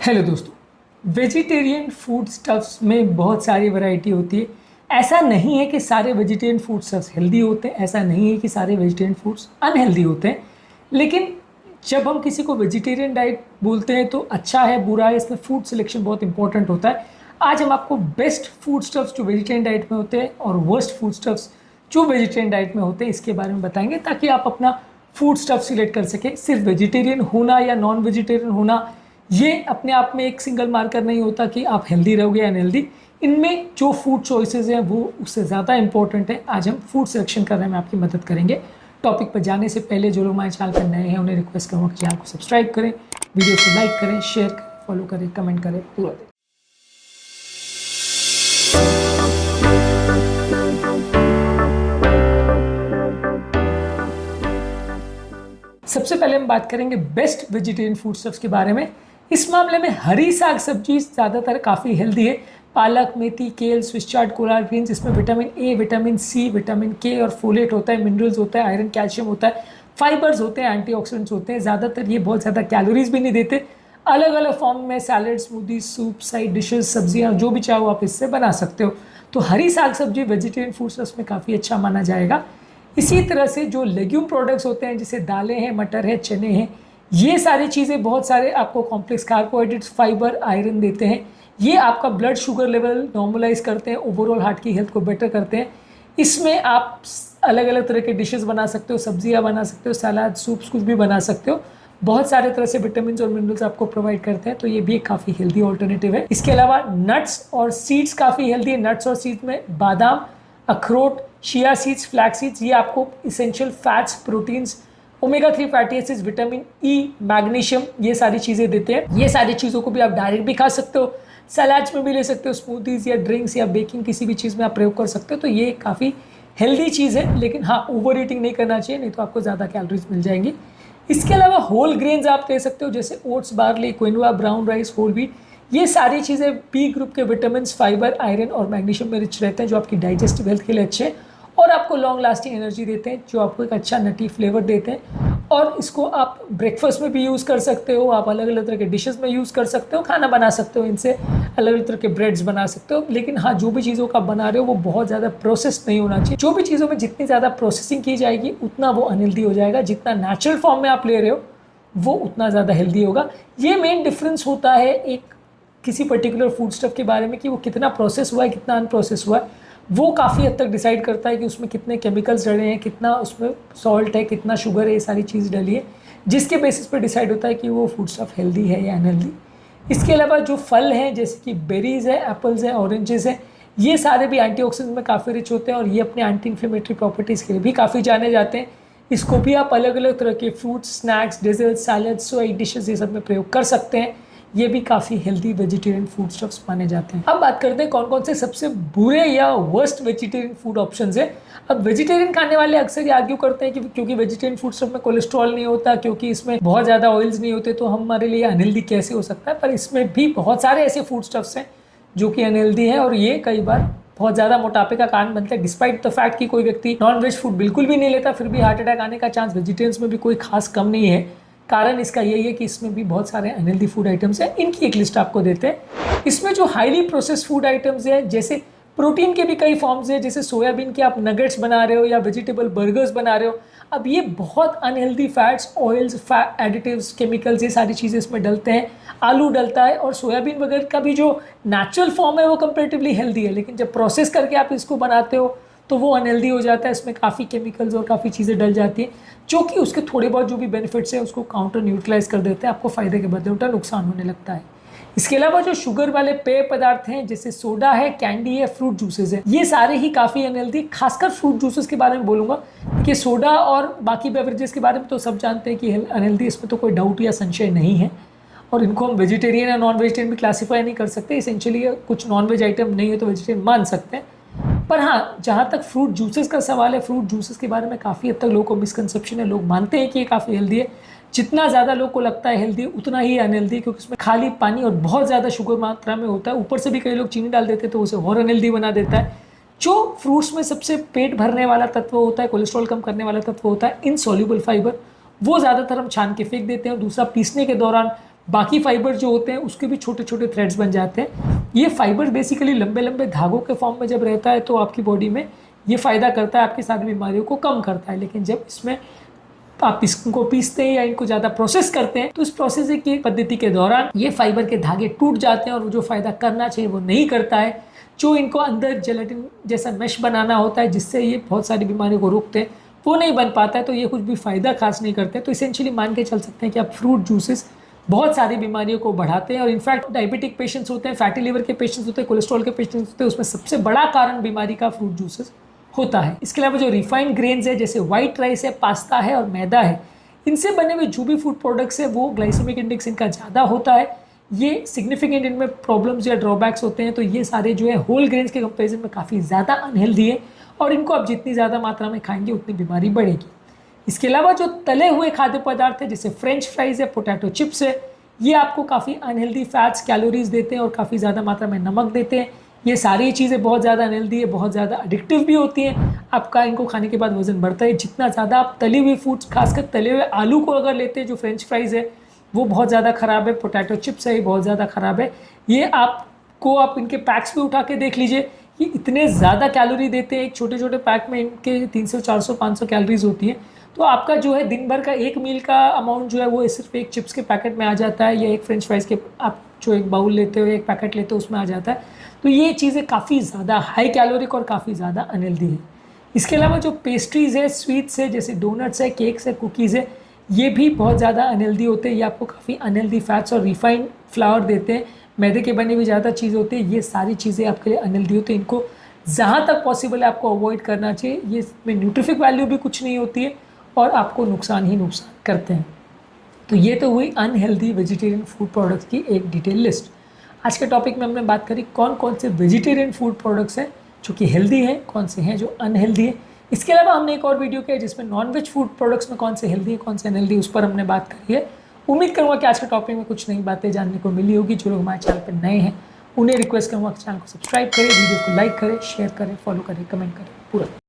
Hello दोस्तों। Vegetarian food stuffs में बहुत सारी वैरायटी होती है। ऐसा नहीं है कि सारे वेजिटेरियन फूड स्टफ्स हेल्दी होते हैं, ऐसा नहीं है कि सारे वेजिटेरियन फूड्स अनहेल्दी होते हैं। लेकिन जब हम किसी को वेजिटेरियन डाइट बोलते हैं तो अच्छा है बुरा है, इसमें फूड सिलेक्शन बहुत इंपॉर्टेंट होता है। आज हम आपको बेस्ट फूड स्टफ्स जो वेजिटेरियन डाइट में होते हैं और वर्स्ट फूड स्टफ्स जो वेजिटेरियन डाइट में होते हैं इसके बारे में बताएंगे, ताकि आप अपना फूड स्टफ सिलेक्ट कर सकें। सिर्फ वेजिटेरियन होना या नॉन वेजिटेरियन होना ये अपने आप में एक सिंगल मार्कर नहीं होता कि आप हेल्दी रहोगे या अनहेल्दी। इनमें जो फूड चॉइसेस हैं वो उससे ज़्यादा इंपॉर्टेंट है। आज हम फूड सिलेक्शन करने में आपकी मदद करेंगे। टॉपिक पर जाने से पहले जो लोग हमारे चैनल पर नए हैं उन्हें रिक्वेस्ट करूँगा कि चैनल को सब्सक्राइब करें, वीडियो को लाइक करें, शेयर करें, फॉलो करें, कमेंट करें, पूरा दें। सबसे पहले हम बात करेंगे बेस्ट वेजिटेरियन फूड स्टफ्स के बारे में। इस मामले में हरी साग सब्जी ज़्यादातर काफ़ी हेल्दी है। पालक, मेथी, kale, Swiss chard, collard greens, इसमें vitamin A, vitamin C, vitamin K और फोलेट होता है, मिनरल्स होता है, आयरन, कैल्शियम होता है, फाइबर्स होते हैं, एंटीऑक्सीडेंट्स होते हैं। ज़्यादातर ये बहुत ज़्यादा कैलोरीज भी नहीं देते। अलग अलग फॉर्म में salad, smoothie, soup, side dishes, सब्जियाँ जो भी चाहो आप इससे बना सकते हो। तो हरी साग सब्जी वेजिटेरियन फूड स्टफ्स में काफ़ी अच्छा माना जाएगा। इसी तरह से जो लेग्यूम प्रोडक्ट्स होते हैं जैसे दालें हैं, मटर है, चने हैं, ये सारी चीज़ें बहुत सारे आपको कॉम्प्लेक्स कार्बोहाइड्रेट्स, फाइबर, आयरन देते हैं। ये आपका ब्लड शुगर लेवल नॉर्मलाइज करते हैं, ओवरऑल हार्ट की हेल्थ को बेटर करते हैं। इसमें आप अलग अलग तरह के डिशेस बना सकते हो, सब्जियां बना सकते हो, सलाद, सूप्स कुछ भी बना सकते हो। बहुत सारे तरह से विटामिन और मिनरल्स आपको प्रोवाइड करते हैं, तो ये भी एक काफ़ी हेल्दी ऑल्टरनेटिव है। इसके अलावा नट्स और सीड्स काफ़ी हेल्दी है। नट्स और सीड्स में बादाम, अखरोट, चिया सीड्स, फ्लैक्स सीड्स, ये आपको essential fats, proteins, omega 3 fatty acids, vitamin E, magnesium, ये सारी चीज़ें देते हैं। ये सारी चीज़ों को भी आप डायरेक्ट भी खा सकते हो, सलाड्स में भी ले सकते हो, स्मूदीज़ या ड्रिंक्स या बेकिंग किसी भी चीज़ में आप प्रयोग कर सकते हो। तो ये काफ़ी हेल्दी चीज़ है, लेकिन हाँ ओवर ईटिंग नहीं करना चाहिए, नहीं तो आपको ज़्यादा कैलोरीज मिल जाएंगी। इसके अलावा होल ग्रेन्स आप ले सकते हो जैसे oats, barley, quinoa, brown rice, whole wheat. ये सारी चीज़ें बी ग्रुप के विटामिन, फाइबर, आयरन और मैग्नीशियम में रिच रहते हैं, जो आपकी डाइजेस्टिव हेल्थ के लिए अच्छे हैं और आपको लॉन्ग लास्टिंग एनर्जी देते हैं, जो आपको एक अच्छा नटी फ्लेवर देते हैं। और इसको आप ब्रेकफास्ट में भी यूज़ कर सकते हो, आप अलग अलग तरह के डिशेस में यूज़ कर सकते हो, खाना बना सकते हो, इनसे अलग अलग तरह के ब्रेड्स बना सकते हो। लेकिन हाँ, जो भी चीज़ों का बना रहे हो वो बहुत ज़्यादा प्रोसेस नहीं होना चाहिए। जो भी चीज़ों में जितनी ज़्यादा प्रोसेसिंग की जाएगी उतना वो अनहेल्दी हो जाएगा। जितना नेचुरल फॉर्म में आप ले रहे हो वो उतना ज़्यादा हेल्दी होगा। ये मेन डिफरेंस होता है एक किसी पर्टिकुलर फूड स्टफ के बारे में कि वो कितना प्रोसेस हुआ है, कितना अनप्रोसेस हुआ है। वो काफ़ी हद तक डिसाइड करता है कि उसमें कितने केमिकल्स डले हैं, कितना उसमें सॉल्ट है, कितना शुगर है, ये सारी चीज़ डली है, जिसके बेसिस पर डिसाइड होता है कि वो फूड स्टफ हेल्दी है या अनहेल्दी। इसके अलावा जो फल हैं जैसे कि बेरीज़ है, एप्पल्स हैं, ऑरेंजेस हैं, ये सारे भी एंटीऑक्सीडेंट में काफ़ी रिच होते हैं और ये अपने एंटी इन्फ्लेमेटरी प्रॉपर्टीज़ के लिए भी काफ़ी जाने जाते हैं। इसको भी आप अलग अलग तरह के फ्रूट्स, स्नैक्स, डेजर्ट, सैलड, सोई डिशेज़ ये सब में प्रयोग कर सकते हैं। ये भी काफ़ी हेल्दी वेजिटेरियन फूड स्टफ्स माने जाते हैं। अब बात करते हैं कौन कौन से सबसे बुरे या वर्स्ट वेजिटेरियन फूड ऑप्शंस है। अब वेजिटेरियन खाने वाले अक्सर ये आर्ग्यू करते हैं कि क्योंकि वेजिटेरियन फूड स्टफ में कोलेस्ट्रॉल नहीं होता, क्योंकि इसमें बहुत ज़्यादा ऑयल्स नहीं होते, तो हमारे लिए अनहेल्दी कैसे हो सकता है। पर इसमें भी बहुत सारे ऐसे फूड स्टफ्स हैं जो कि अनहेल्दी है और ये कई बार बहुत ज़्यादा मोटापे का कारण बनता है। डिस्पाइट द फैक्ट कि कोई व्यक्ति नॉन वेज फूड बिल्कुल भी नहीं लेता, फिर भी हार्ट अटैक आने का चांस वेजिटेरियंस में भी कोई खास कम नहीं है। कारण इसका यही है कि इसमें भी बहुत सारे अनहेल्दी फूड आइटम्स हैं। इनकी एक लिस्ट आपको देते हैं। इसमें जो हाईली प्रोसेस्ड फूड आइटम्स हैं, जैसे प्रोटीन के भी कई फॉर्म्स हैं, जैसे सोयाबीन के आप नगेट्स बना रहे हो या वेजिटेबल बर्गर्स बना रहे हो। अब ये बहुत unhealthy fats, oils, fat additives, chemicals, ये सारी चीज़ें इसमें डलते हैं। आलू डलता है और सोयाबीन वगैरह का भी जो नेचुरल फॉर्म है वो कंपेरेटिवली हेल्दी है, लेकिन जब प्रोसेस करके आप इसको बनाते हो तो वो अनहेल्दी हो जाता है। इसमें काफ़ी केमिकल्स और काफ़ी चीज़ें डल जाती हैं, जो कि उसके थोड़े बहुत जो भी बेनिफिट्स हैं उसको काउंटर न्यूट्रलाइज कर देते हैं। आपको फ़ायदे के बदले उल्टा नुकसान होने लगता है। इसके अलावा जो शुगर वाले पेय पदार्थ हैं जैसे सोडा है, कैंडी है, फ्रूट जूसेस है, ये सारे ही काफ़ी अनहेल्दी। खासकर फ्रूट जूसेस के बारे में बोलूँगा कि सोडा और बाकी बेवरेजेस के बारे में तो सब जानते हैं कि अनहेल्दी, इसमें तो कोई डाउट या संशय नहीं है। और इनको हम वेजिटेरियन या नॉन वेजिटेरियन भी क्लासीफाई नहीं कर सकते। इसेंशियली कुछ नॉन वेज आइटम नहीं है तो वेजिटेरियन मान सकते हैं। पर हाँ, जहाँ तक फ्रूट जूसेस का सवाल है, फ्रूट जूसेस के बारे में काफ़ी हद तक लोगों को मिसकंसेप्शन है। लोग मानते हैं कि ये काफ़ी हेल्दी है। जितना ज़्यादा लोग को लगता है हेल्दी उतना ही अनहेल्दी, क्योंकि इसमें खाली पानी और बहुत ज़्यादा शुगर मात्रा में होता है। ऊपर से भी कई लोग चीनी डाल देते हैं तो उसे और अनहेल्दी बना देता है। जो फ्रूट्स में सबसे पेट भरने वाला तत्व होता है, कोलेस्ट्रॉल कम करने वाला तत्व होता है, इनसॉल्युबल फाइबर, वो ज़्यादातर हम छान के फेंक देते हैं। दूसरा, पीसने के दौरान बाकी फाइबर जो होते हैं उसके भी छोटे छोटे थ्रेड्स बन जाते हैं। ये फाइबर बेसिकली लंबे लंबे धागों के फॉर्म में जब रहता है तो आपकी बॉडी में ये फ़ायदा करता है, आपकी सारी बीमारियों को कम करता है। लेकिन जब इसमें आप इसको पीसते हैं या इनको ज़्यादा प्रोसेस करते हैं तो इस प्रोसेसिंग की पद्धति के दौरान ये फाइबर के धागे टूट जाते हैं और वो जो फ़ायदा करना चाहिए वो नहीं करता है। जो इनको अंदर जेलेटिन जैसा मैश बनाना होता है जिससे ये बहुत सारी बीमारियों को रोकते हैं, वो नहीं बन पाता है, तो ये कुछ भी फ़ायदा खास नहीं करते। तो इसेंशियली मान के चल सकते हैं कि आप फ्रूट जूसेस बहुत सारी बीमारियों को बढ़ाते हैं। और इनफैक्ट डायबिटिक पेशेंट्स होते हैं, फैटी लिवर के पेशेंट्स होते हैं, कोलेस्ट्रॉल के पेशेंट्स होते हैं, उसमें सबसे बड़ा कारण बीमारी का फ्रूट जूसेस होता है। इसके अलावा जो रिफाइंड ग्रेन्स है जैसे वाइट राइस है, पास्ता है और मैदा है, इनसे बने हुए जो भी फूड प्रोडक्ट्स है वो ग्लाइसेमिक इंडेक्स इनका ज़्यादा होता है। ये सिग्निफिकेंट इनमें प्रॉब्लम्स या ड्रॉबैक्स होते हैं। तो ये सारे जो है होल ग्रेन्स के कंपेरिजन में काफ़ी ज़्यादा अनहेल्दी है और इनको आप जितनी ज़्यादा मात्रा में खाएंगे उतनी बीमारी बढ़ेगी। इसके अलावा जो तले हुए खाद्य पदार्थ है जैसे फ्रेंच फ्राइज़ है, पोटैटो चिप्स है, ये आपको काफ़ी अनहेल्दी फैट्स, कैलोरीज देते हैं और काफ़ी ज़्यादा मात्रा में नमक देते हैं। ये सारी चीज़ें बहुत ज़्यादा अनहेल्दी है, बहुत ज़्यादा एडिक्टिव भी होती हैं। आपका इनको खाने के बाद वजन बढ़ता है। जितना ज़्यादा आप तली हुई फूड्स, खासकर तले हुए आलू को अगर लेते हैं, जो फ्रेंच फ्राइज़ है वो बहुत ज़्यादा ख़राब है, पोटैटो चिप्स है ये बहुत ज़्यादा ख़राब है। ये आप इनके पैक्स भी उठा के देख लीजिए, ये इतने ज़्यादा कैलोरी देते हैं। एक छोटे छोटे पैक में इनके 300, 400, 500 कैलोरीज होती है। तो आपका जो है दिन भर का एक मील का अमाउंट जो है वो सिर्फ एक चिप्स के पैकेट में आ जाता है, या एक फ्रेंच फ्राइज़ के आप जो एक बाउल लेते हो, एक पैकेट लेते हो, उसमें आ जाता है। तो ये चीज़ें काफ़ी ज़्यादा हाई कैलोरिक और काफ़ी ज़्यादा अनहेल्दी है। इसके अलावा जो पेस्ट्रीज़ है, स्वीट्स है, जैसे डोनट्स है, केक्स है, कुकीज़ है, ये भी बहुत ज़्यादा अनहेल्दी होते हैं। ये आपको काफ़ी अनहेल्दी फैट्स और रिफाइंड फ्लावर देते हैं। मैदे के बने हुए ज़्यादा चीज़ होती है। ये सारी चीज़ें आपके लिए अनहेल्दी होती है। इनको जहाँ तक पॉसिबल है आपको अवॉइड करना चाहिए। ये इसमें न्यूट्रिफिक वैल्यू भी कुछ नहीं होती है और आपको नुकसान ही नुकसान करते हैं। तो ये तो हुई अनहेल्दी वेजिटेरियन फूड प्रोडक्ट्स की एक डिटेल लिस्ट। आज के टॉपिक में हमने बात करी कौन कौन से वेजिटेरियन फूड प्रोडक्ट्स हैं जो कि हेल्दी हैं, कौन से हैं जो अनहेल्दी है। इसके अलावा हमने एक और वीडियो किया जिसमें नॉन-वेज फूड प्रोडक्ट्स में कौन से हेल्दी है, कौन से अनहेल्दी, उस पर हमने बात करी है। उम्मीद करूँगा कि आज के टॉपिक में कुछ नई बातें जानने को मिली होगी। जो लोग हमारे चैनल पर नए हैं उन्हें रिक्वेस्ट करूँगा कि चैनल को सब्सक्राइब करें, वीडियो को लाइक करें, शेयर करें, फॉलो करें, कमेंट करें पूरा।